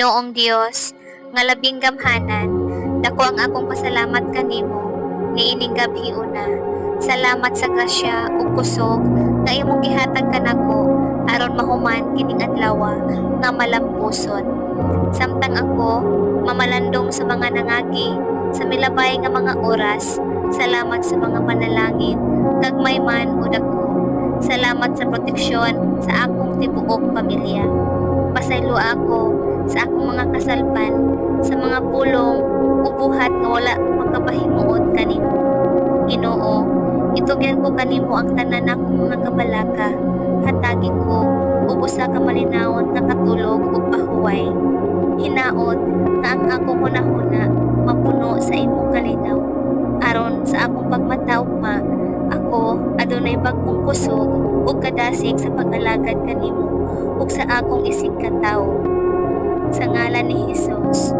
Noong Dios nga labing gamhanan, dako ang akong pasalamat kanimo niining gabi una. Salamat sa grasya ug kusog nga imong gihatag kanako aron mahuman kining adlaw nga malampuson. Samtang ako mamalandong sa mga nangagi sa milabay nga mga oras, salamat sa mga panalangin, gagmay man o dako. Salamat sa proteksyon sa akong tibuok pamilya. Pasaylo ako sa akong mga kasalpan, sa mga pulong ubuhat nga wala makapahimuot kanimo. Ginoo, itugyan ko kanimo ang tanan akong mga kabalaka, hatagi ko ug usa ka malinawon nga katulog ug pahuway. Hinaot nga ang akong hunahuna mapuno sa imong kalinaw. Aron sa akong pagmataugma, ako adunay bag-ong kusog ug kadasig sa pag-alagad kanimo ug sa akong isig katawo. Sa ngalan ni Jesus.